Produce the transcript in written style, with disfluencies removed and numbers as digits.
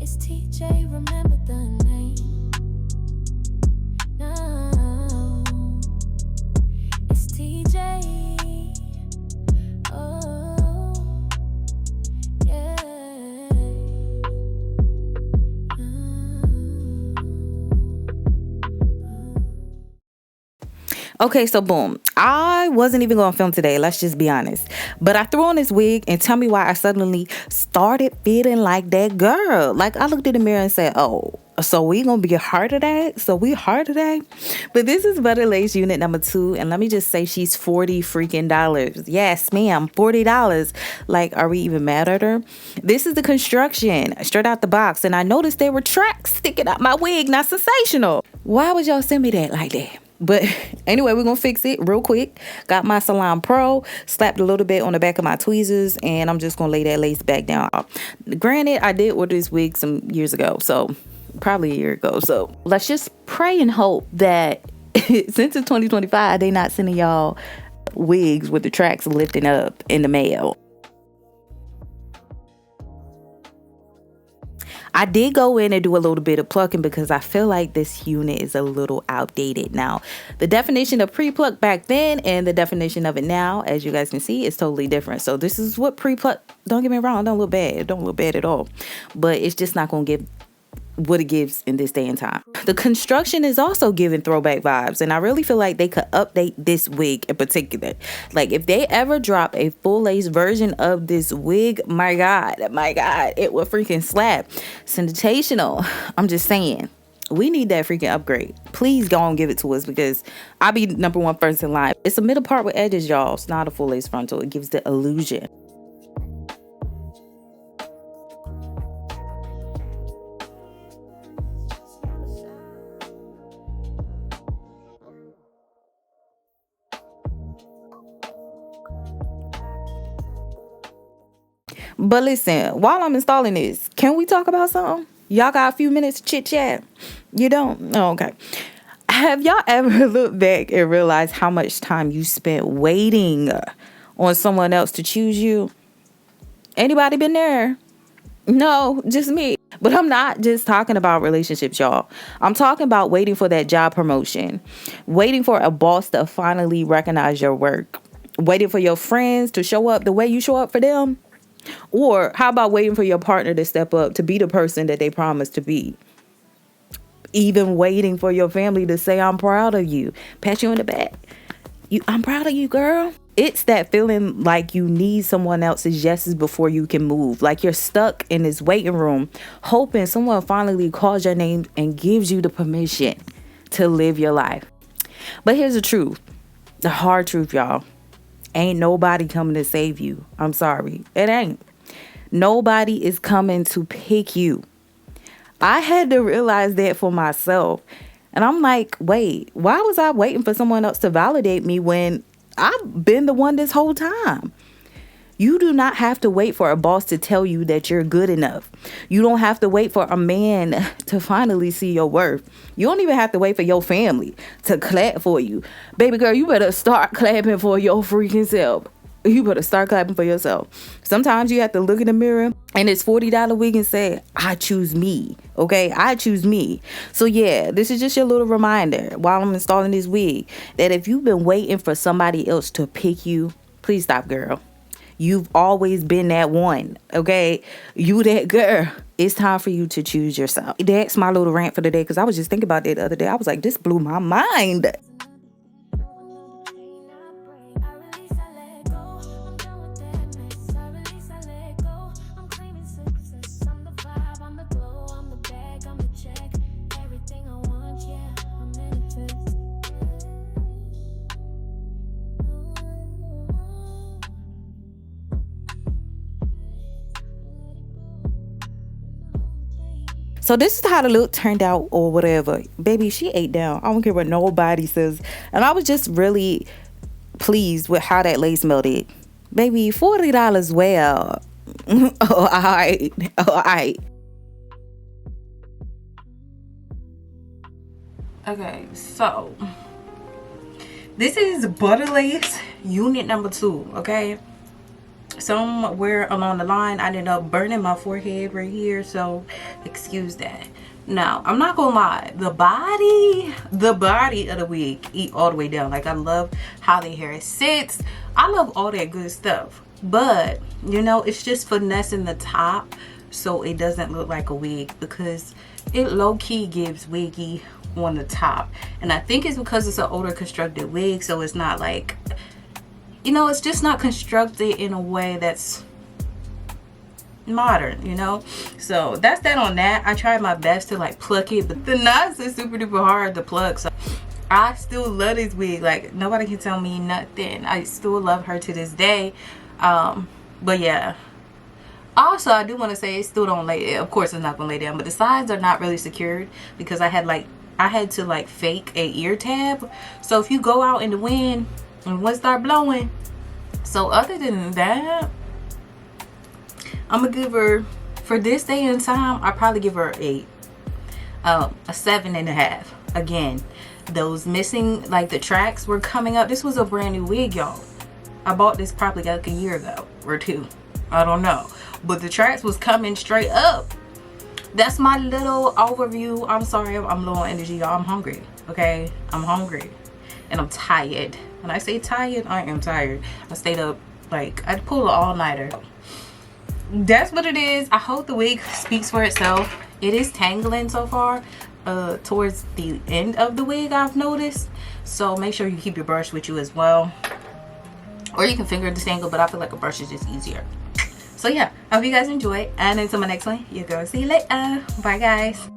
It's TJ, remember the name. No, it's TJ. Oh, yeah. Okay, so boom. I wasn't even going to film today, let's just be honest. But I threw on this wig and tell me why I suddenly started feeling like that girl. Like, I looked in the mirror and said, oh, so we going to be hard today? So we hard today? But this is Butta Lace unit number 2. And let me just say she's $40 freaking dollars. Yes, ma'am, $40. Like, are we even mad at her? This is the construction straight out the box. And I noticed there were tracks sticking out my wig. Not sensational. Why would y'all send me that like that? But anyway, we're going to fix it real quick. Got my Salon Pro, slapped a little bit on the back of my tweezers, and I'm just going to lay that lace back down. Granted, I did order this wig some years ago, so probably a year ago. So let's just pray and hope that since it's 2025, they not sending y'all wigs with the tracks lifting up in the mail. I did go in and do a little bit of plucking because I feel like this unit is a little outdated now. The definition of pre-pluck back then and the definition of it now, as you guys can see, is totally different. So this is what pre-pluck, don't get me wrong, don't look bad. It don't look bad at all. But it's just not going to give what it gives in this day and time. The construction is also giving throwback vibes, and I really feel like they could update this wig in particular. Like, if they ever drop a full lace version of this wig, my god, it will freaking slap. Sensational. I'm just saying, we need that freaking upgrade. Please go and give it to us, because I'll be number one first in line. It's a middle part with edges, y'all. It's not a full lace frontal. It gives the illusion. But listen, while I'm installing this, can we talk about something? Y'all got a few minutes to chit chat? You don't? Oh, okay. Have y'all ever looked back and realized how much time you spent waiting on someone else to choose you? Anybody been there? No, just me. But I'm not just talking about relationships, y'all. I'm talking about waiting for that job promotion, waiting for a boss to finally recognize your work, waiting for your friends to show up the way you show up for them. Or how about waiting for your partner to step up to be the person that they promised to be? Even waiting for your family to say, I'm proud of you. Pat you on the back. I'm proud of you, girl. It's that feeling like you need someone else's yeses before you can move. Like you're stuck in this waiting room, hoping someone finally calls your name and gives you the permission to live your life. But here's the truth. The hard truth, y'all. Ain't nobody coming to save you. I'm sorry. It ain't. Nobody is coming to pick you. I had to realize that for myself. And I'm like, wait, why was I waiting for someone else to validate me when I've been the one this whole time? You do not have to wait for a boss to tell you that you're good enough. You don't have to wait for a man to finally see your worth. You don't even have to wait for your family to clap for you. Baby girl, you better start clapping for your freaking self. You better start clapping for yourself. Sometimes you have to look in the mirror and it's $40 wig and say, I choose me. Okay, I choose me. So yeah, this is just your little reminder while I'm installing this wig that if you've been waiting for somebody else to pick you, please stop, girl. You've always been that one, okay? You that girl. It's time for you to choose yourself. That's my little rant for the day, because I was just thinking about that the other day. I was like, this blew my mind. So this is how the look turned out or whatever. Baby, she ate down. I don't care what nobody says. And I was just really pleased with how that lace melted. Baby, $40 well. Oh, all right. All right. Okay, so this is Butta Lace unit number 2, okay? somewhere along the line I ended up burning my forehead right here, so excuse that. Now, I'm not gonna lie, the body of the wig eat all the way down. Like, I love how the hair sits. I love all that good stuff, but you know, it's just finessing the top so it doesn't look like a wig, because it low-key gives wiggy on the top. And I think it's because it's an older constructed wig, so it's not like, you know, it's just not constructed in a way that's modern, you know. So that's that on that. I tried my best to like pluck it, but the knots is super duper hard to pluck. So I still love this wig. Like, nobody can tell me nothing. I still love her to this day. But yeah, also I do want to say it still don't lay, of course it's not gonna lay down, but the sides are not really secured because I had to like fake a ear tab. So if you go out in the wind and wind start blowing. So other than that, I'm gonna give her, for this day and time, I probably give her a 7.5. Again, those missing, like the tracks were coming up. This was a brand new wig, y'all. I bought this probably like a year ago or two, I don't know, but the tracks was coming straight up. That's my little overview. I'm sorry, I'm low on energy, y'all. I'm hungry, okay? I'm hungry and I'm tired. When I say tired, I am tired. I stayed up, like, I pulled an all-nighter. That's what it is. I hope the wig speaks for itself. It is tangling so far towards the end of the wig, I've noticed. So make sure you keep your brush with you as well, or you can finger the tangle, but I feel like a brush is just easier. So yeah, I hope you guys enjoy, and until my next one, you go, see you later. Bye guys.